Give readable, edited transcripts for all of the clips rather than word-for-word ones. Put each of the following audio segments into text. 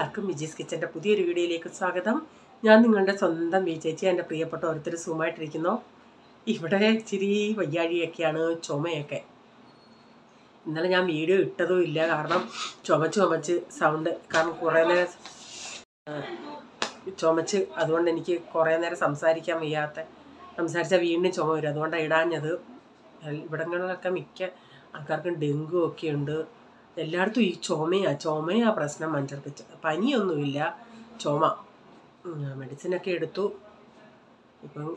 എല്ലാവർക്കും വിജീസ് കിച്ചൻ്റെ പുതിയൊരു വീഡിയോയിലേക്ക് സ്വാഗതം. ഞാൻ നിങ്ങളുടെ സ്വന്തം ചേച്ചി. എൻ്റെ പ്രിയപ്പെട്ട ഓരോരുത്തർ സുഖമായിട്ടിരിക്കുന്നു. ഇവിടെ ഇച്ചിരി വയ്യാഴിയൊക്കെയാണ്, ചുമയൊക്കെ. ഇന്നലെ ഞാൻ വീഡിയോ ഇട്ടതും ഇല്ല, കാരണം ചുമച്ച് സൗണ്ട്, കാരണം കുറേ നേരം ചുമച്ച്, അതുകൊണ്ട് എനിക്ക് കുറേ നേരം സംസാരിക്കാൻ സംസാരിച്ചാൽ വീണ്ടും ചുമ വരും. അതുകൊണ്ടാണ് ഇടാഞ്ഞത്. ഇവിടങ്ങളിലൊക്കെ മിക്ക ആൾക്കാർക്കും ഡെങ്കു ഒക്കെ ഉണ്ട്. എല്ലായിടത്തും ഈ ചുമയാ പ്രശ്നം. മഞ്ചർക്ക് പനിയൊന്നുമില്ല, ചുമ. മെഡിസിനൊക്കെ എടുത്തു, ഇപ്പം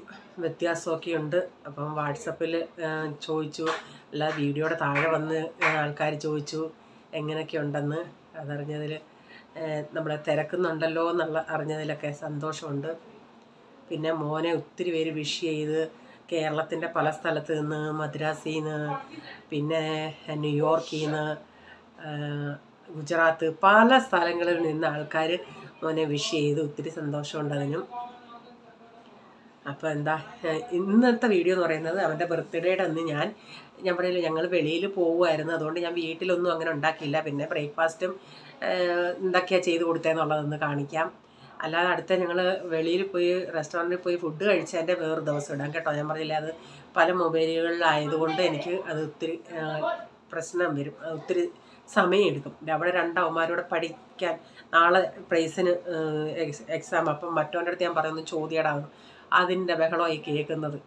വ്യത്യാസമൊക്കെ ഉണ്ട്. അപ്പം വാട്സപ്പിൽ ചോദിച്ചു, അല്ല വീഡിയോയുടെ താഴെ വന്ന് ആൾക്കാർ ചോദിച്ചു എങ്ങനെയൊക്കെ ഉണ്ടെന്ന്. അതറിഞ്ഞതിൽ, നമ്മളെ തിരക്കുന്നുണ്ടല്ലോ എന്നുള്ള അറിഞ്ഞതിലൊക്കെ സന്തോഷമുണ്ട്. പിന്നെ മോനെ ഒത്തിരി പേര് വിഷ് ചെയ്ത്, കേരളത്തിൻ്റെ പല സ്ഥലത്ത് നിന്ന്, മദ്രാസിൽ നിന്ന്, പിന്നെ ന്യൂയോർക്കിൽ നിന്ന്, ഗുജറാത്ത്, പല സ്ഥലങ്ങളിൽ നിന്ന് ആൾക്കാർ മോനെ വിഷ് ചെയ്ത്. ഒത്തിരി സന്തോഷമുണ്ട് അതിനും. അപ്പോൾ ഇന്നത്തെ വീഡിയോ എന്ന് പറയുന്നത് അവൻ്റെ ബർത്ത്ഡേയുടെ അന്ന് ഞാൻ പറയില്ല, ഞങ്ങൾ വെളിയിൽ പോകുമായിരുന്നു. അതുകൊണ്ട് ഞാൻ വീട്ടിലൊന്നും അങ്ങനെ ഉണ്ടാക്കിയില്ല. പിന്നെ ബ്രേക്ക്ഫാസ്റ്റും എന്തൊക്കെയാണ് ചെയ്ത് കൊടുത്തതെന്നുള്ളതൊന്ന് കാണിക്കാം. അല്ലാതെ അടുത്ത ഞങ്ങൾ വെളിയിൽ പോയി റെസ്റ്റോറൻറ്റിൽ പോയി ഫുഡ് കഴിച്ചതിൻ്റെ വേറൊരു ദിവസം ഇടാം കേട്ടോ. ഞാൻ പറഞ്ഞില്ല, അത് പല മൊബൈലുകളിലായതുകൊണ്ട് എനിക്ക് അത് ഒത്തിരി പ്രശ്നം വരും, ഒത്തിരി സമയം എടുക്കും. അവിടെ രണ്ടവന്മാരോടെ പഠിക്കാൻ, നാളെ പ്രൈസിന് എക്സാം. അപ്പം മറ്റവൻ്റെ അടുത്ത് ഞാൻ പറയുന്നു ചോദ്യടാണ്, അതിൻ്റെ ബഹളമായി കേൾക്കുന്നത്.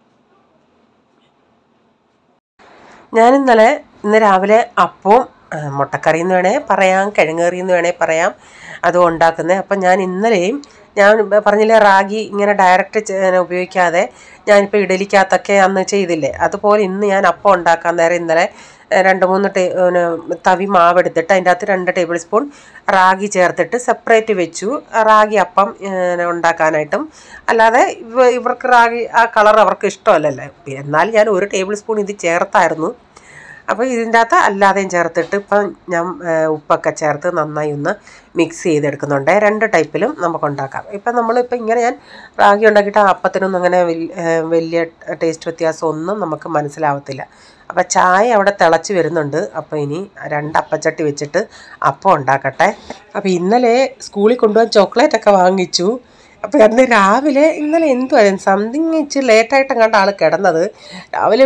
ഇന്ന് രാവിലെ അപ്പവും മുട്ടക്കറി എന്ന് വേണേൽ പറയാം, കിഴങ്ങേറി എന്ന് വേണേൽ പറയാം, അതും ഉണ്ടാക്കുന്നത്. അപ്പം ഞാൻ ഇന്നലെയും ഞാൻ പറഞ്ഞില്ലേ, റാഗി ഇങ്ങനെ ഡയറക്റ്റ് ഉപയോഗിക്കാതെ ഞാനിപ്പോൾ ഇഡലിക്കകത്തൊക്കെ അന്ന് ചെയ്തില്ലേ, അതുപോലെ ഇന്ന് ഞാൻ അപ്പം ഉണ്ടാക്കാൻ നേരം ഇന്നലെ 2-3 തവി മാവെടുത്തിട്ട് അതിൻ്റെ അകത്ത് 2 ടേബിൾ സ്പൂൺ റാഗി ചേർത്തിട്ട് സെപ്പറേറ്റ് വെച്ചു. റാഗി അപ്പം ഉണ്ടാക്കാനായിട്ടും. അല്ലാതെ ഇവർക്ക് റാഗി ആ കളർ അവർക്ക് ഇഷ്ടമല്ലല്ലോ. എന്നാലും ഞാൻ 1 ടേബിൾ സ്പൂൺ ഇത് ചേർത്തായിരുന്നു. അപ്പോൾ ഇതിൻ്റെ അകത്ത് അല്ലാതെയും ചേർത്തിട്ട് ഇപ്പം ഞാൻ ഉപ്പൊക്കെ ചേർത്ത് നന്നായി ഒന്ന് മിക്സ് ചെയ്തെടുക്കുന്നുണ്ട്. 2 ടൈപ്പിലും നമുക്ക് ഉണ്ടാക്കാം. ഇപ്പം നമ്മളിപ്പോൾ ഇങ്ങനെ ഞാൻ റാഗി ഉണ്ടാക്കിയിട്ട് ആ അപ്പത്തിനൊന്നും അങ്ങനെ വലിയ ടേസ്റ്റ് വ്യത്യാസമൊന്നും നമുക്ക് മനസ്സിലാവത്തില്ല. അപ്പോൾ ചായ അവിടെ തിളച്ച് വരുന്നുണ്ട്. അപ്പോൾ ഇനി 2 അപ്പച്ചട്ടി വെച്ചിട്ട് അപ്പം ഉണ്ടാക്കട്ടെ. അപ്പോൾ ഇന്നലെ സ്കൂളിൽ കൊണ്ടുപോകാൻ ചോക്ലേറ്റൊക്കെ വാങ്ങിച്ചു. അപ്പോൾ രാവിലെ ഇന്നലെ എന്തുവായിരുന്നു, സംതിങ് ഇച്ചിരി ലേറ്റായിട്ടെങ്ങാണ്ട് ആൾ കിടന്നത്. രാവിലെ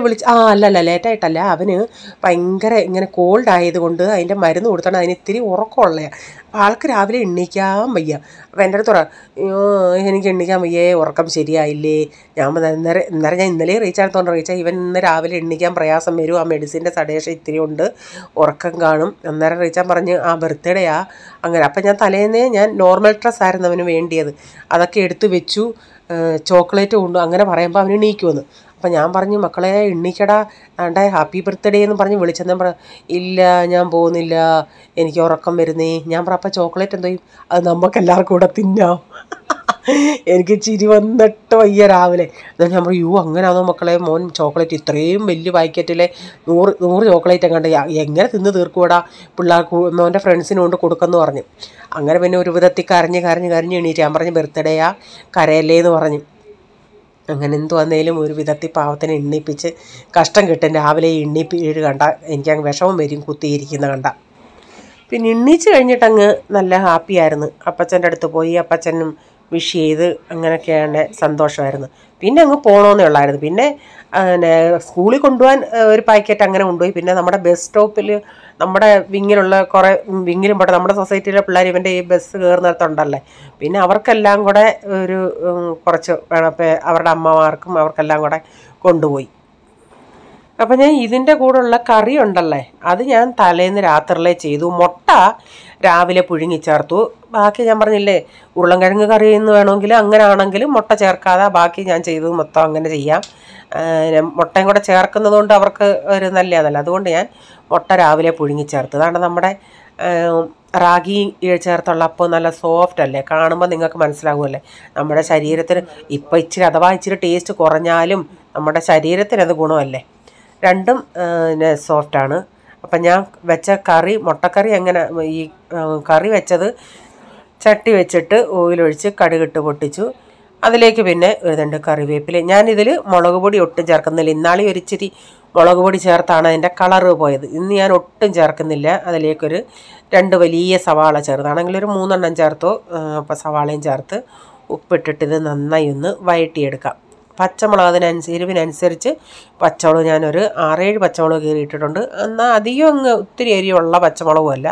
അല്ലല്ല ലേറ്റായിട്ടല്ല, അവന് ഭയങ്കര ഇങ്ങനെ കോൾഡ് ആയതുകൊണ്ട് അതിൻ്റെ മരുന്ന് കൊടുത്തോണ്ട് അതിന് ഇത്തിരി ഉറക്കമുള്ളതാണ്. അപ്പോൾ ആൾക്ക് രാവിലെ എണ്ണിക്കാൻ വയ്യ. അപ്പോൾ എൻ്റെ അടുത്ത് എനിക്ക് എണ്ണിക്കാൻ വയ്യേ, ഉറക്കം ശരിയായില്ലേ. ഞാൻ ഞാൻ ഇന്നലെ റീച്ചാർത്തോണ്ട് ഇവൻ ഇന്ന് രാവിലെ എണ്ണിക്കാൻ പ്രയാസം വരും, ആ മെഡിസിൻ്റെ സഡേഷൻ ഇത്തിരി ഉണ്ട്, ഉറക്കം കാണും. അന്നേരം റീച്ചാൻ പറഞ്ഞ് ആ ബർത്ത്ഡേയാ അങ്ങനെ. അപ്പം ഞാൻ തലേന്നേ ഞാൻ നോർമൽ ഡ്രസ്സായിരുന്നു അവന് വേണ്ടിയത്, അതൊക്കെ എടുത്തു വെച്ചു. ചോക്ലേറ്റ് കൊണ്ടു അങ്ങനെ പറയുമ്പോൾ അവന് എണീക്കുമെന്ന്. അപ്പം ഞാൻ പറഞ്ഞു, മക്കളെ എണ്ണീക്കടാ, ഹാപ്പി ബർത്ത്ഡേ എന്ന് പറഞ്ഞ് വിളിച്ചെന്ന് ഇല്ല ഞാൻ പോകുന്നില്ല, എനിക്ക് ഉറക്കം വരുന്നേ. ഞാൻ അപ്പം ചോക്ലേറ്റ് എന്തോ ചെയ്യും, അത് നമുക്കെല്ലാവർക്കും കൂടെ തിന്നാം. എനിക്ക് ചിരി വന്നിട്ട് വയ്യ രാവിലെ. എന്നാൽ ഞാൻ പറയും, അങ്ങനെയാണോ മക്കളെ, മോൻ ചോക്ലേറ്റ് ഇത്രയും വലിയ പാക്കറ്റിലെ 100 ചോക്ലേറ്റ് കണ്ട് എങ്ങനെ തിന്ന് തീർക്കൂടാ, പിള്ളേർക്ക് മോൻ്റെ ഫ്രണ്ട്സിന് കൊണ്ട് കൊടുക്കുമെന്ന് പറഞ്ഞു. അങ്ങനെ പിന്നെ ഒരു വിധത്തിൽ കരഞ്ഞ് എണീറ്റ്. ഞാൻ പറഞ്ഞു ബർത്ത്ഡേയാ, കരയല്ലേ എന്ന് പറഞ്ഞു. അങ്ങനെ എന്തു വന്നേലും ഒരു വിധത്തിൽ പാവത്തിനെ എണ്ണിപ്പിച്ച് കഷ്ടം കിട്ടും. രാവിലെ എണ്ണിപ്പീഴ് കണ്ട എനിക്കങ്ങ് വിഷമം വരും, കുത്തിയിരിക്കുന്ന കണ്ട. പിന്നെ എണ്ണീച്ച് കഴിഞ്ഞിട്ടങ്ങ് നല്ല ഹാപ്പിയായിരുന്നു. അപ്പച്ചൻ്റെ അടുത്ത് പോയി അപ്പച്ചനും വിഷ് ചെയ്ത് അങ്ങനെയൊക്കെയാണ്, സന്തോഷമായിരുന്നു. പിന്നെ അങ്ങ് പോകണമെന്നേ ഉള്ളായിരുന്നു. പിന്നെ സ്കൂളിൽ കൊണ്ടുപോകാൻ ഒരു പാക്കറ്റ് അങ്ങനെ കൊണ്ടുപോയി. പിന്നെ നമ്മുടെ ബസ് സ്റ്റോപ്പിൽ നമ്മുടെ വിങ്ങിലുള്ള കുറേ വിങ്ങിലും പോട്ടെ, നമ്മുടെ സൊസൈറ്റിയിലെ പിള്ളേർ ഇവൻ്റെ ഈ ബസ് കയറുന്നിടത്തുണ്ടല്ലേ, പിന്നെ അവർക്കെല്ലാം കൂടെ ഒരു കുറച്ച് അവരുടെ അമ്മമാർക്കും അവർക്കെല്ലാം കൂടെ കൊണ്ടുപോയി. അപ്പം ഞാൻ ഇതിൻ്റെ കൂടെയുള്ള കറി ഉണ്ടല്ലേ, അത് ഞാൻ തലേന്ന് രാത്രിയിലേ ചെയ്തു. മുട്ട രാവിലെ പുഴുങ്ങി ചേർത്തു. ബാക്കി ഞാൻ പറഞ്ഞില്ലേ, ഉരുളൻകിഴങ്ങ് കറി എന്ന് വേണമെങ്കിൽ അങ്ങനെ ആണെങ്കിലും മുട്ട ചേർക്കാതെ ബാക്കി ഞാൻ ചെയ്തു മൊത്തം അങ്ങനെ ചെയ്യാം. മുട്ടയും കൂടെ ചേർക്കുന്നത് കൊണ്ട് അവർക്ക് ഒരു നല്ലതല്ല, അതുകൊണ്ട് ഞാൻ മുട്ട രാവിലെ പുഴുങ്ങി ചേർത്ത്. അതാണ് നമ്മുടെ റാഗി ചേർത്തുള്ള അപ്പോൾ നല്ല സോഫ്റ്റ് അല്ലേ, കാണുമ്പോൾ നിങ്ങൾക്ക് മനസ്സിലാകുമല്ലേ. നമ്മുടെ ശരീരത്തിന് ഇപ്പം ഇച്ചിരി ടേസ്റ്റ് കുറഞ്ഞാലും നമ്മുടെ ശരീരത്തിന് അത് ഗുണമല്ലേ. രണ്ടും സോഫ്റ്റാണ്. അപ്പം ഞാൻ വെച്ച കറി, മുട്ടക്കറി എങ്ങനെ, ഈ കറി വെച്ചത് ചട്ടി വെച്ചിട്ട് ഓയിലൊഴിച്ച് കടുകിട്ട് പൊട്ടിച്ചു. അതിലേക്ക് പിന്നെ 2 കറിവേപ്പില. ഞാനിതിൽ മുളക് പൊടി ഒട്ടും ചേർക്കുന്നില്ല. ഇന്നാളി ഒരിച്ചിരി മുളക് പൊടി ചേർത്താണ് അതിൻ്റെ കളറ് പോയത്. ഇന്ന് ഞാൻ ഒട്ടും ചേർക്കുന്നില്ല. അതിലേക്കൊരു 2 വലിയ സവാള ചെറുതാണെങ്കിൽ ഒരു 3 എണ്ണം ചേർത്തു. അപ്പോൾ സവാളയും ചേർത്ത് ഉപ്പിട്ടിട്ട് ഇത് നന്നായി ഒന്ന് വഴറ്റിയെടുക്കാം. പച്ചമുളക് എരിവിനനുസരിച്ച് പച്ചമുളക് ഞാനൊരു 6-7 പച്ചമുളക് കീറിയിട്ടിട്ടുണ്ട്. എന്നാൽ അധികം ഒത്തിരി എരിവുള്ള പച്ചമുളകുമല്ല.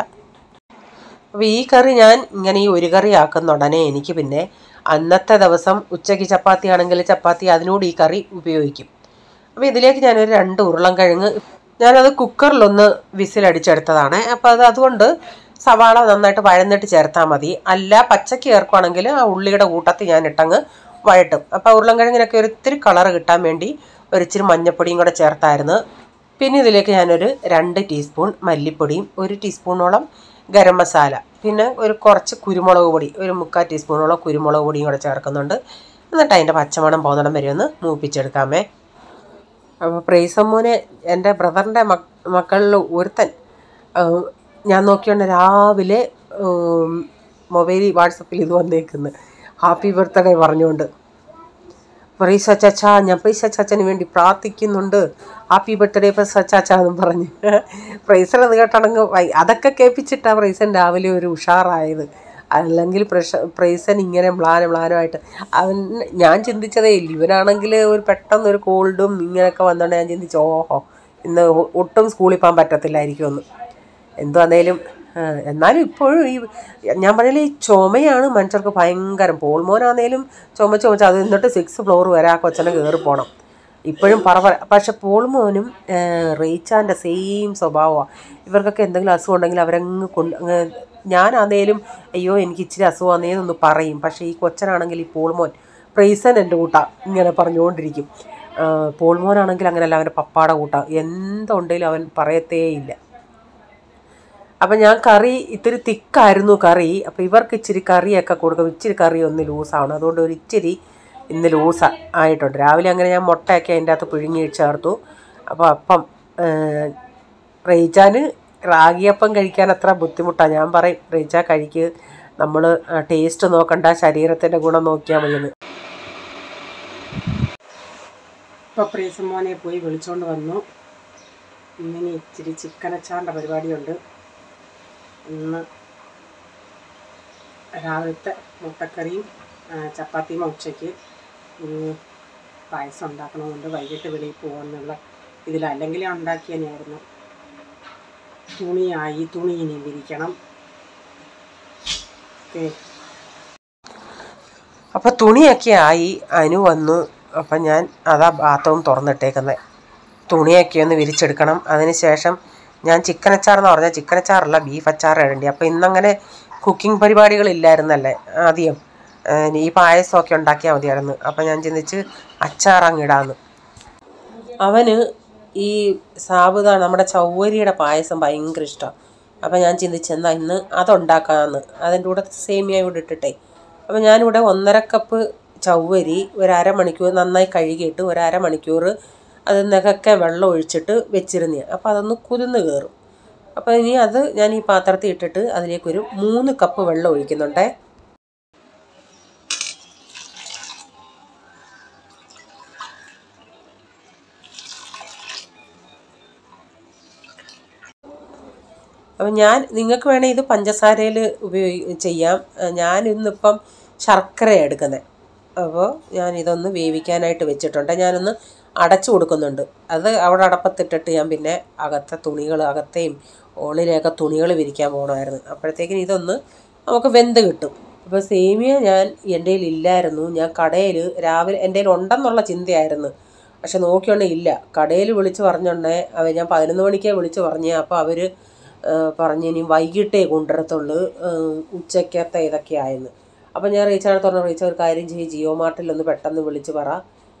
അപ്പോൾ ഈ കറി ഞാൻ ഇങ്ങനെ ഈ ഒരു കറി ആക്കുന്ന ഉടനെ എനിക്ക് പിന്നെ അന്നത്തെ ദിവസം ഉച്ചയ്ക്ക് ചപ്പാത്തി ആണെങ്കിൽ ചപ്പാത്തി അതിനോട് ഈ കറി ഉപയോഗിക്കും. അപ്പോൾ ഇതിലേക്ക് ഞാനൊരു 2 ഉരുളൻകിഴങ്ങ് ഞാനത് കുക്കറിലൊന്ന് വിസിലടിച്ചെടുത്തതാണ്. അപ്പോൾ അതുകൊണ്ട് സവാള നന്നായിട്ട് വഴന്നിട്ട് ചേർത്താൽ മതി. അല്ല പച്ചയ്ക്ക് ചേർക്കുകയാണെങ്കിൽ ആ ഉള്ളിയുടെ കൂട്ടത്തിൽ ഞാൻ ഇട്ടങ്ങ് വഴട്ടും. അപ്പോൾ ഉരുളൻകിഴങ്ങിനൊക്കെ ഒരു ഇത്തിരി കളറ് കിട്ടാൻ വേണ്ടി ഒരിച്ചിരി മഞ്ഞൾപ്പൊടിയും കൂടെ ചേർത്തായിരുന്നു. പിന്നെ ഇതിലേക്ക് ഞാനൊരു 2 ടീസ്പൂൺ മല്ലിപ്പൊടിയും 1 ടീസ്പൂണോളം ഗരം മസാല, പിന്നെ കുറച്ച് കുരുമുളക് പൊടി, ഒരു 3/4 ടീസ്പൂണോളം കുരുമുളക് പൊടിയും കൂടെ ചേർക്കുന്നുണ്ട്. എന്നിട്ട് അതിൻ്റെ പച്ചമണം പോകുന്നിടം വരെ ഒന്ന് മൂപ്പിച്ചെടുക്കാമേ. അപ്പോൾ പ്രൈസമ്മോനെ എൻ്റെ ബ്രദറിൻ്റെ മക്കളിൽ ഒരുത്തൻ ഞാൻ നോക്കിയോണ്ട് രാവിലെ വാട്സപ്പിൽ ഇത് വന്നേക്കുന്നു, ഹാപ്പി ബർത്ത്ഡേ പറഞ്ഞുകൊണ്ട്. പ്രൈസ ചാച്ച, ഞാൻ പ്രൈസ ചാച്ചന് വേണ്ടി പ്രാർത്ഥിക്കുന്നുണ്ട്, ഹാപ്പി ബർത്ത്ഡേ പ്രൈസ ചാച്ച എന്നും പറഞ്ഞ്. പ്രൈസനത് കേട്ടാണെങ്കിൽ അതൊക്കെ കേൾപ്പിച്ചിട്ടാണ് പ്രൈസൻ രാവിലെ ഒരു ഉഷാറായത്. അല്ലെങ്കിൽ പ്രൈസൻ ഇങ്ങനെ മ്ലാനമായിട്ട് ഞാൻ ചിന്തിച്ചതേ ഇല്ല. ഇവനാണെങ്കിൽ പെട്ടെന്നൊരു കോൾഡും ഇങ്ങനെയൊക്കെ വന്നുകൊണ്ട് ഞാൻ ചിന്തിച്ചു, ഓഹോ ഇന്ന് ഒട്ടും സ്കൂളിൽ പോകാൻ പറ്റത്തില്ലായിരിക്കുമെന്ന്. എന്തോ അതേലും എന്നാലും ഇപ്പോഴും ഞാൻ പറഞ്ഞില്ല, ഈ ചുമയാണ് മനുഷ്യർക്ക് ഭയങ്കരം. പോൾമോനാന്നേലും ചുമച്ച് അത് എന്നിട്ട് 6th ഫ്ലോർ വരെ ആ കൊച്ചനെ കയറി പോകണം. ഇപ്പോഴും പക്ഷെ പോൾമോനും റീച്ചാൻ്റെ സെയിം സ്വഭാവമാണ്. ഇവർക്കൊക്കെ എന്തെങ്കിലും അസുഖം ഉണ്ടെങ്കിൽ അവരങ്ങ് ഞാനാന്നേലും അയ്യോ എനിക്ക് ഇച്ചിരി അസുഖമാണെന്നൊന്ന് പറയും. പക്ഷേ ഈ കൊച്ചനാണെങ്കിൽ ഈ പോൾമോൻ പ്രൈസൻ എൻ്റെ കൂട്ടാ ഇങ്ങനെ പറഞ്ഞുകൊണ്ടിരിക്കും. പോൾമോനാണെങ്കിൽ അങ്ങനെയല്ല, അവൻ്റെ പപ്പാടെ കൂട്ടാ, എന്തുണ്ടെങ്കിലും അവൻ പറയത്തേയില്ല. അപ്പം ഞാൻ കറി ഇത്തിരി തിക്കായിരുന്നു കറി. അപ്പോൾ ഇവർക്ക് ഇച്ചിരി കറിയൊക്കെ കൊടുക്കും. ഇച്ചിരി കറി ഒന്ന് ലൂസാവണം, അതുകൊണ്ട് ഒരു ഇച്ചിരി ഇന്ന് ലൂസ് ആയിട്ടുണ്ട്. രാവിലെ അങ്ങനെ ഞാൻ മുട്ടയൊക്കെ അതിൻ്റെ അകത്ത് പുഴുങ്ങി ചേർത്തു. അപ്പോൾ റീച്ചാന് റാഗിയപ്പം കഴിക്കാൻ അത്ര ബുദ്ധിമുട്ടാണ്. ഞാൻ പറയും റീച്ച കഴിക്ക്, നമ്മൾ ടേസ്റ്റ് നോക്കണ്ട, ശരീരത്തിൻ്റെ ഗുണം നോക്കിയാൽ മതിയെന്ന്. ഇപ്പോൾ പ്രീസമ്മോനെ പോയി വിളിച്ചുകൊണ്ട് വന്നു. ഇങ്ങനെ ഇച്ചിരി ചിക്കൻ അച്ചാറിൻ്റെ പരിപാടിയുണ്ട്. ഇന്ന് രാവിലത്തെ മുട്ടക്കറിയും ചപ്പാത്തിയും ഉച്ചയ്ക്ക് പായസം ഉണ്ടാക്കണമെന്നുണ്ട്. വൈകിട്ട് വെളിയിൽ പോകുമെന്നുള്ള ഇതിലല്ലെങ്കിൽ ഉണ്ടാക്കിയതായിരുന്നു. തുണി ഇനി വിരിക്കണം. ഓക്കെ, അപ്പോൾ തുണിയൊക്കെ ആയി. അനു വന്നു. അപ്പം ഞാൻ അതാ ബാത്റൂം തുറന്നിട്ടേക്കുന്നത്. തുണിയൊക്കെ ഒന്ന് വിരിച്ചെടുക്കണം. അതിന് ശേഷം ഞാൻ ചിക്കൻ അച്ചാറെന്ന് പറഞ്ഞാൽ ചിക്കൻ അച്ചാറല്ല, ബീഫ് അച്ചാർ ഇടേണ്ടി. അപ്പോൾ ഇന്നങ്ങനെ കുക്കിംഗ് പരിപാടികളില്ലായിരുന്നല്ലേ ആദ്യം. ഈ പായസമൊക്കെ ഉണ്ടാക്കിയാൽ മതിയായിരുന്നു. അപ്പം ഞാൻ ചിന്തിച്ച് അച്ചാറങ്ങിടാന്ന്. അവന് ഈ സാബുദാന നമ്മുടെ ചവ്വരിയുടെ പായസം ഭയങ്കര ഇഷ്ടമാണ്. അപ്പം ഞാൻ ചിന്തിച്ചെന്നാൽ ഇന്ന് അതുണ്ടാക്കാമെന്ന്. അതിൻ്റെ കൂടെ സേമിയ കൂടെ ഇട്ടിട്ടേ. അപ്പം ഞാനിവിടെ 1.5 കപ്പ് ചവ്വരി ഒരു അരമണിക്കൂർ നന്നായി കഴുകിയിട്ട് ഒരു അരമണിക്കൂർ അത് നികക്കെ വെള്ളം ഒഴിച്ചിട്ട് വെച്ചിരുന്നേ. അപ്പോൾ അതൊന്ന് കുതിർന്ന് കയറും. അപ്പോൾ ഇനി അത് ഞാൻ ഈ പാത്രത്തിൽ ഇട്ടിട്ട് അതിലേക്കൊരു 3 കപ്പ് വെള്ളം ഒഴിക്കുന്നുണ്ടേ. അപ്പം നിങ്ങൾക്ക് വേണേൽ ഇത് പഞ്ചസാരയിൽ ചെയ്യാം. ഞാൻ ഇന്നിപ്പം ശർക്കര എടുക്കുന്നത്. അപ്പോൾ ഞാനിതൊന്ന് വേവിക്കാനായിട്ട് വെച്ചിട്ടുണ്ട്. ഞാനൊന്ന് അടച്ചു കൊടുക്കുന്നുണ്ട്. അത് അവിടെ അടപ്പത്തിട്ടിട്ട് ഞാൻ പിന്നെ അകത്തെയും ഉള്ളിലെയൊക്കെ തുണികൾ വിരിക്കാൻ പോകണമായിരുന്നു. അപ്പോഴത്തേക്കിന് ഇതൊന്ന് നമുക്ക് വെന്ത് കിട്ടും. അപ്പോൾ സേമിയ എൻ്റെ കയ്യിൽ ഇല്ലായിരുന്നു. ഞാൻ കടയിൽ രാവിലെ എൻ്റെ കയ്യിൽ ഉണ്ടെന്നുള്ള ചിന്തയായിരുന്നു. പക്ഷെ നോക്കിയോണ്ടേ ഇല്ല. കടയിൽ വിളിച്ച് പറഞ്ഞോണ്ടേ ഞാൻ 11 മണിക്കേ വിളിച്ച് പറഞ്ഞേ. അപ്പോൾ അവർ പറഞ്ഞ് ഇനി വൈകിട്ടേ കൊണ്ടുവരത്തുള്ളൂ, ഉച്ചക്കത്തെ ഇതൊക്കെ ആയെന്ന്. അപ്പം ഞാൻ റീച്ചാർഡ് പറഞ്ഞു, റീച്ച ഒരു കാര്യം ചെയ്യും, ജിയോ മാർട്ടിലൊന്ന് പെട്ടെന്ന് വിളിച്ച് പറ.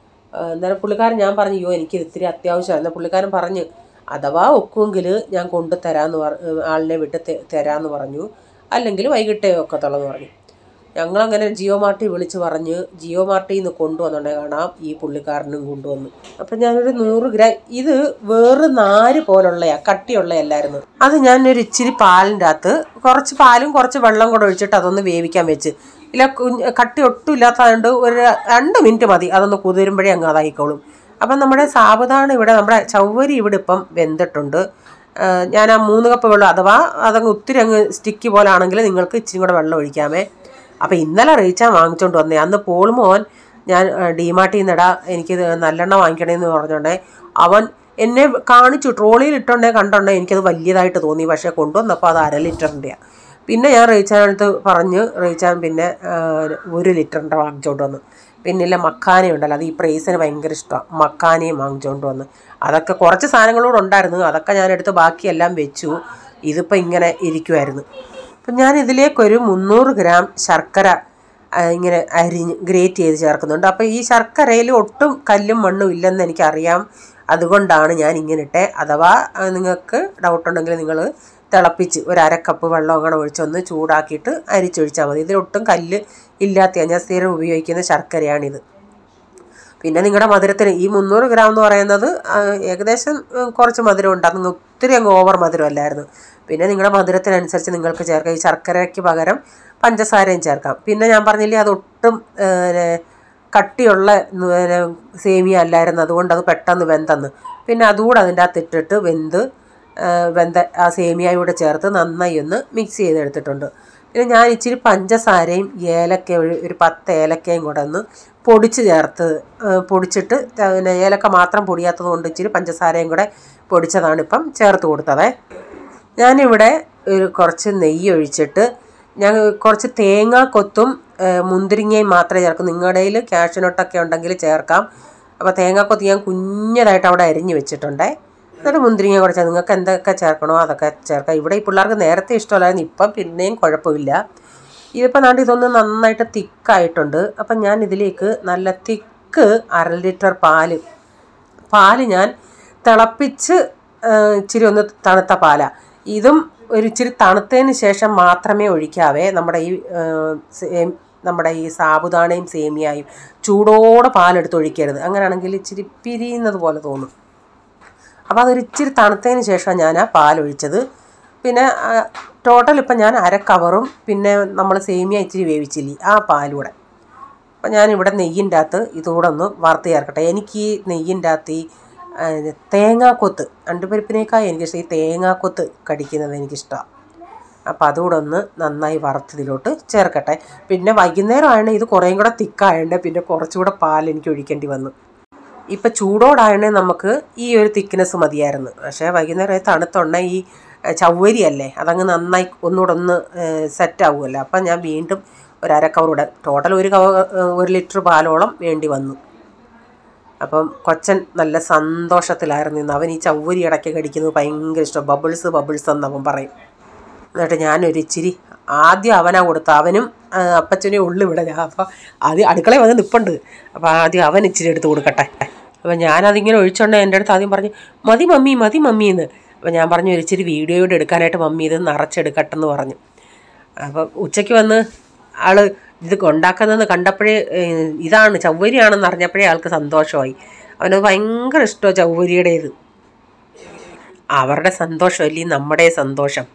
എന്നാലും പുള്ളിക്കാരൻ ഞാൻ പറഞ്ഞു അയ്യോ എനിക്കിത് ഇത്തിരി അത്യാവശ്യമാണ്. എന്നാൽ പുള്ളിക്കാരൻ പറഞ്ഞ് അഥവാ ഒക്കുമെങ്കിൽ ഞാൻ ആളിനെ വിട്ട് തരാമെന്ന് പറഞ്ഞു, അല്ലെങ്കിൽ വൈകിട്ടേ ഒക്കത്തുള്ളെന്ന് പറഞ്ഞു. ഞങ്ങളങ്ങനെ ജിയോ മാർട്ടിൽ വിളിച്ച് പറഞ്ഞ് ജിയോ മാർട്ടിൽ നിന്ന് കൊണ്ടുവന്നുണ്ടെങ്കിൽ കാണാം ഈ പുള്ളിക്കാരനും കൊണ്ടുവന്നു. അപ്പം ഞാനൊരു 100 ഗ്രാം, ഇത് വേറെ നാര് പോലുള്ളതാണ്, കട്ടിയുള്ളതല്ലായിരുന്നു. അത് ഞാനൊരു ഇച്ചിരി പാലിൻ്റെ അകത്ത് കുറച്ച് പാലും കുറച്ച് വെള്ളം കൂടെ ഒഴിച്ചിട്ട് അതൊന്ന് വേവിക്കാൻ വെച്ച്. ഇല്ല കട്ടി ഒട്ടും ഇല്ലാത്തതുകൊണ്ട് ഒരു 2 മിനിറ്റ് മതി, അതൊന്ന് കുതിരുമ്പോഴേ അങ്ങ് അതായിക്കോളും. അപ്പം നമ്മുടെ സാബുദാണ ഇവിടെ നമ്മുടെ ചവ്വരി ഇവിടെ ഇപ്പം വെന്തിട്ടുണ്ട്. ഞാൻ ആ 3 കപ്പ് വെള്ളം, അഥവാ അതങ്ങ് ഒത്തിരി അങ്ങ് സ്റ്റിക്ക് പോലെ ആണെങ്കിൽ നിങ്ങൾക്ക് ഇച്ചിരി കൂടെ വെള്ളം ഒഴിക്കാമേ. അപ്പോൾ ഇന്നലെ റീച്ചാൻ വാങ്ങിച്ചുകൊണ്ട് വന്നേ. അന്ന് പോളുമോൻ ഞാൻ ഡിമാർട്ടിൽ നിന്നിടാ എനിക്ക് നല്ലെണ്ണ വാങ്ങിക്കണമെന്ന് പറഞ്ഞോണ്ടേ അവൻ എന്നെ കാണിച്ചു, ട്രോളിയിൽ ഇട്ടുണ്ടേ കണ്ടുണ്ടേ എനിക്കത് വലിയതായിട്ട് തോന്നി. പക്ഷേ കൊണ്ടുവന്നപ്പോൾ അത് 1/2 ലിറ്ററിൻ്റെയാണ്. പിന്നെ ഞാൻ റീച്ചാനടുത്ത് പറഞ്ഞ് റീച്ചാൻ പിന്നെ 1 ലിറ്ററിൻ്റെ വാങ്ങിച്ചുകൊണ്ട് വന്നു. പിന്നില്ല മക്കാന ഉണ്ടല്ലോ, അത് ഈ പ്രൈസിന് ഭയങ്കര ഇഷ്ടമാണ്. മക്കാനയും വാങ്ങിച്ചുകൊണ്ട് വന്ന് അതൊക്കെ കുറച്ച് സാധനങ്ങളോട് ഉണ്ടായിരുന്നു. അതൊക്കെ ഞാനെടുത്ത് ബാക്കിയെല്ലാം വെച്ചു. ഇതിപ്പോൾ ഇങ്ങനെ ഇരിക്കുമായിരുന്നു. അപ്പം ഞാൻ ഇതിലേക്കൊരു 300 ഗ്രാം ശർക്കര ഇങ്ങനെ ഗ്രേറ്റ് ചെയ്ത് ചേർക്കുന്നുണ്ട്. അപ്പോൾ ഈ ശർക്കരയിൽ ഒട്ടും കല്ലും മണ്ണും ഇല്ലെന്ന് എനിക്കറിയാം. അതുകൊണ്ടാണ് ഞാൻ ഇങ്ങനെ ഇട്ടേ. അഥവാ നിങ്ങൾക്ക് ഡൗട്ടുണ്ടെങ്കിൽ നിങ്ങൾ തിളപ്പിച്ച് ഒരു 1/2 കപ്പ് വെള്ളം അങ്ങനെ ഒഴിച്ചൊന്ന് ചൂടാക്കിയിട്ട് അരിച്ചൊഴിച്ചാൽ മതി. ഇതിലൊട്ടും കല്ല് ഇല്ലാത്ത ഞാൻ സ്ഥിരം ഉപയോഗിക്കുന്ന ശർക്കരയാണിത്. പിന്നെ നിങ്ങളുടെ മധുരത്തിന് ഈ 300 ഗ്രാം എന്ന് പറയുന്നത് ഏകദേശം കുറച്ച് മധുരം ഉണ്ടാകുന്നു, ഒത്തിരി അങ്ങ് ഓവർ മധുരമല്ലായിരുന്നു. പിന്നെ നിങ്ങളുടെ മധുരത്തിനനുസരിച്ച് നിങ്ങൾക്ക് ചേർക്കാം. ഈ ശർക്കരയ്ക്ക് പകരം പഞ്ചസാരയും ചേർക്കാം. പിന്നെ ഞാൻ പറഞ്ഞില്ലേ അതൊട്ടും കട്ടിയുള്ള സേമിയ അല്ലായിരുന്നു, അതുകൊണ്ട് അത് പെട്ടെന്ന് വെന്തെന്ന്. പിന്നെ അതുകൂടെ അതിൻ്റെ അകത്ത് ഇട്ടിട്ട് വെന്ത ആ സേമിയയൂടെ ചേർത്ത് നന്നായി ഒന്ന് മിക്സ് ചെയ്തെടുത്തിട്ടുണ്ട്. പിന്നെ ഞാൻ ഇച്ചിരി പഞ്ചസാരയും ഒരു 10 ഏലക്കയും കൂടെ ഒന്ന് പൊടിച്ചിട്ട് പിന്നെ ഏലക്ക മാത്രം പൊടിയാത്തത് കൊണ്ട് ഇച്ചിരി പഞ്ചസാരയും കൂടെ പൊടിച്ചതാണ് ഇപ്പം ചേർത്ത് കൊടുത്തത്. ഞാനിവിടെ കുറച്ച് നെയ്യ് ഒഴിച്ചിട്ട് ഞാൻ കുറച്ച് തേങ്ങാക്കൊത്തും മുന്തിരിങ്ങയും മാത്രമേ ചേർക്കും. നിങ്ങളുടെ കയ്യിൽ കാഷ്യൂനട്ടൊക്കെ ഉണ്ടെങ്കിൽ ചേർക്കാം. അപ്പോൾ തേങ്ങാക്കൊത്ത് ഞാൻ കുഞ്ഞതായിട്ട് അവിടെ അരിഞ്ഞ് വെച്ചിട്ടുണ്ടേ. എന്നിട്ട് മുന്തിരിങ്ങ കുറച്ചാൽ നിങ്ങൾക്ക് എന്തൊക്കെ ചേർക്കണോ അതൊക്കെ ചേർക്കാം. ഇവിടെ ഈ പിള്ളേർക്ക് നേരത്തെ ഇഷ്ടമല്ലായിരുന്നു, ഇപ്പം പിന്നെയും കുഴപ്പമില്ല. ഇതിപ്പോൾ ഇതൊന്ന് നന്നായിട്ട് തിക്കായിട്ടുണ്ട്. അപ്പം ഞാൻ ഇതിലേക്ക് നല്ല തിക്ക് 1/2 ലിറ്റർ പാല് ഞാൻ തിളപ്പിച്ച് ഇച്ചിരി ഒന്ന് തണുത്ത പാലാണ്. ഇതും ഒരു ഇച്ചിരി തണുത്തതിന് ശേഷം മാത്രമേ ഒഴിക്കാവേ. നമ്മുടെ ഈ സാബുദാണയും സേമിയായും ചൂടോടെ പാലെടുത്ത് ഒഴിക്കരുത്. അങ്ങനെയാണെങ്കിൽ ഇച്ചിരി പിരിയുന്നത് പോലെ തോന്നും. അപ്പോൾ അതൊരു ഇച്ചിരി തണുത്തതിന് ശേഷം ഞാൻ ആ പാലൊഴിച്ചത്. പിന്നെ ടോട്ടൽ ഇപ്പം ഞാൻ 1/2 കവറും പിന്നെ നമ്മൾ സേമിയ ഇച്ചിരി വേവിച്ചില്ലേ ആ പാലൂടെ. അപ്പം ഞാനിവിടെ നെയ്യിൻ്റെ അകത്ത് ഇതുകൂടെ ഒന്ന് വറുത്ത് ചേർക്കട്ടെ. എനിക്ക് ഈ നെയ്യിൻ്റെ അകത്ത് ഈ തേങ്ങാക്കൊത്ത് അണ്ടിപ്പരിപ്പിനേക്കാൾ എനിക്കിഷ്ടം ഈ തേങ്ങാക്കൊത്ത് കടിക്കുന്നത് എനിക്കിഷ്ടമാണ്. അപ്പോൾ അതുകൂടെ ഒന്ന് നന്നായി വറുത്തതിലോട്ട് ചേർക്കട്ടെ. പിന്നെ വൈകുന്നേരമാണ് ഇത് കുറേയും കൂടെ തിക്കായതുകൊണ്ട് പിന്നെ കുറച്ചുകൂടെ പാൽ എനിക്ക് ഒഴിക്കേണ്ടി വന്നു. ഇപ്പം ചൂടോടായണേ നമുക്ക് ഈ ഒരു തിക്നെസ് മതിയായിരുന്നു. പക്ഷേ വൈകുന്നേരം തണുത്തുണ്ണ ഈ ചവ്വരിയല്ലേ അതങ്ങ് നന്നായി ഒന്നുകൂടെ ഒന്ന് സെറ്റാവുമല്ലോ. അപ്പം ഞാൻ വീണ്ടും ഒരു 1/2 കവറൂടെ ടോട്ടൽ 1 ലിറ്റർ പാലോളം വേണ്ടി വന്നു. അപ്പം കൊച്ചൻ നല്ല സന്തോഷത്തിലായിരുന്നു ഇന്ന്. അവൻ ഈ ചവ്വരി ഇടയ്ക്ക് കടിക്കുന്നത് ഭയങ്കര ഇഷ്ടം. ബബിൾസ് എന്ന് അവൻ പറയും. എന്നിട്ട് ഞാനൊരു ഇച്ചിരി ആദ്യം അവനാ കൊടുത്ത. അവനും അപ്പച്ചനെ ഉള്ളു ഇവിടെ. ഞാൻ അപ്പോൾ ആദ്യം അടുക്കളയിൽ വന്ന് നിൽപ്പുണ്ട്. അപ്പോൾ ആദ്യം അവൻ ഇച്ചിരി എടുത്ത് കൊടുക്കട്ടെ. അപ്പോൾ ഞാനതിങ്ങനെ ഒഴിച്ചോണ്ട് എൻ്റെ അടുത്ത് ആദ്യം പറഞ്ഞു മതി മമ്മി എന്ന്. അപ്പോൾ ഞാൻ പറഞ്ഞു ഒരു ഇച്ചിരി വീഡിയോയോട് എടുക്കാനായിട്ട് മമ്മി ഇത് നിറച്ചെടുക്കട്ടെന്ന് പറഞ്ഞു. അപ്പം ഉച്ചയ്ക്ക് വന്ന് ആൾ ഇത് ഉണ്ടാക്കുന്നതെന്ന് കണ്ടപ്പോഴേ ഇതാണ് ചവ്വരിയാണെന്ന് അറിഞ്ഞപ്പോഴേ ആൾക്ക് സന്തോഷമായി. അവനത് ഭയങ്കര ഇഷ്ടമാണ് ചവ്വരിയുടേത്. അവരുടെ സന്തോഷമല്ലേ നമ്മുടെ സന്തോഷം.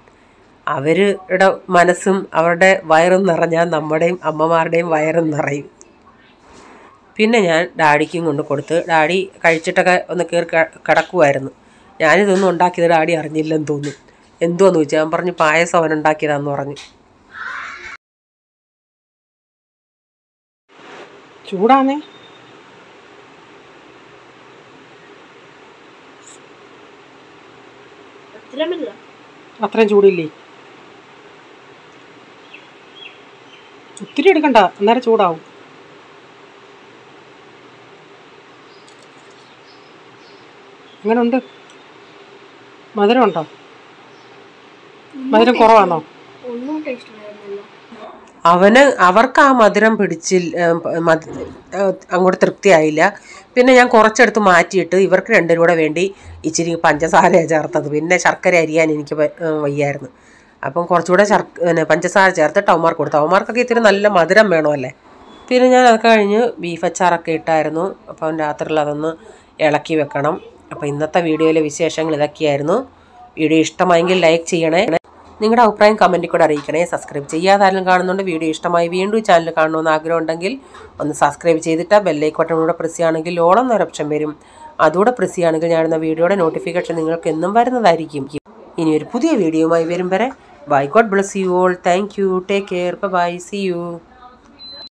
അവരുടെ മനസ്സും അവരുടെ വയറും നിറഞ്ഞാൽ നമ്മുടെയും അമ്മമാരുടെയും വയറും നിറയും. പിന്നെ ഞാൻ ഡാഡിക്കും കൊണ്ട് കൊടുത്ത്. ഡാഡി കഴിച്ചിട്ടൊക്കെ ഒന്ന് കയറി കിടക്കുമായിരുന്നു. ഞാനിതൊന്നും ഉണ്ടാക്കിയത് ഡാഡി അറിഞ്ഞില്ലെന്ന് തോന്നുന്നു. എന്തുവാന്ന് ചോദിച്ചാൽ ഞാൻ പറഞ്ഞു പായസം അവനുണ്ടാക്കിയതാന്ന് പറഞ്ഞു. ചൂടാന്നേ അത്രയും ചൂടില്ലേ? ഒത്തിരി എടുക്കണ്ട, അന്നേരം ചൂടാവും. അങ്ങനെ ഉണ്ട്. മധുരം ഉണ്ടോ? മധുരം കുറവാണോ? അവർക്ക് ആ മധുരം അങ്ങോട്ട് തൃപ്തിയായില്ല. പിന്നെ ഞാൻ കുറച്ചെടുത്ത് മാറ്റിയിട്ട് ഇവർക്ക് 2 കൂടെ വേണ്ടി ഇച്ചിരി പഞ്ചസാരയാണ് ചേർത്തത്. പിന്നെ ശർക്കര അരിയാൻ എനിക്ക് വയ്യായിരുന്നു. അപ്പം കുറച്ചുകൂടെ പഞ്ചസാര ചേർത്തിട്ട് അവന്മാർക്ക് കൊടുത്തു. അവന്മാർക്കൊക്കെ ഇത്തിരി നല്ല മധുരം വേണമല്ലേ. പിന്നെ ഞാൻ അത് കഴിഞ്ഞ് ബീഫ് അച്ചാറൊക്കെ ഇട്ടായിരുന്നു. അപ്പം രാത്രിയിൽ അതൊന്ന് ഇളക്കി വെക്കണം. അപ്പോൾ ഇന്നത്തെ വീഡിയോയിലെ വിശേഷങ്ങൾ ഇതൊക്കെയായിരുന്നു. വീഡിയോ ഇഷ്ടമായെങ്കിൽ ലൈക്ക് ചെയ്യണേ. നിങ്ങളുടെ അഭിപ്രായം കമൻറ്റിൽ കൂടെ അറിയിക്കണേ. സബ്സ്ക്രൈബ് ചെയ്യാതെ ആരെങ്കിലും കാണുന്നുണ്ട്, വീഡിയോ ഇഷ്ടമായി വീണ്ടും ചാനൽ കാണണമെന്ന് ആഗ്രഹം ഉണ്ടെങ്കിൽ ഒന്ന് സബ്സ്ക്രൈബ് ചെയ്തിട്ട് ബെല്ലൈക്കോട്ടൻ കൂടെ പ്രസ് ചെയ്യുകയാണെങ്കിൽ ഓളം എന്നൊരു ഓപ്ഷൻ വരും. അതുകൂടെ പ്രസ് ചെയ്യുകയാണെങ്കിൽ ഞാനിടുന്ന വീഡിയോയുടെ നോട്ടിഫിക്കേഷൻ നിങ്ങൾക്ക് എന്നും വരുന്നതായിരിക്കും. ഇനി ഒരു പുതിയ വീഡിയോയുമായി വരും വരെ bye. God bless you all. Thank you. Take care. Bye. See U.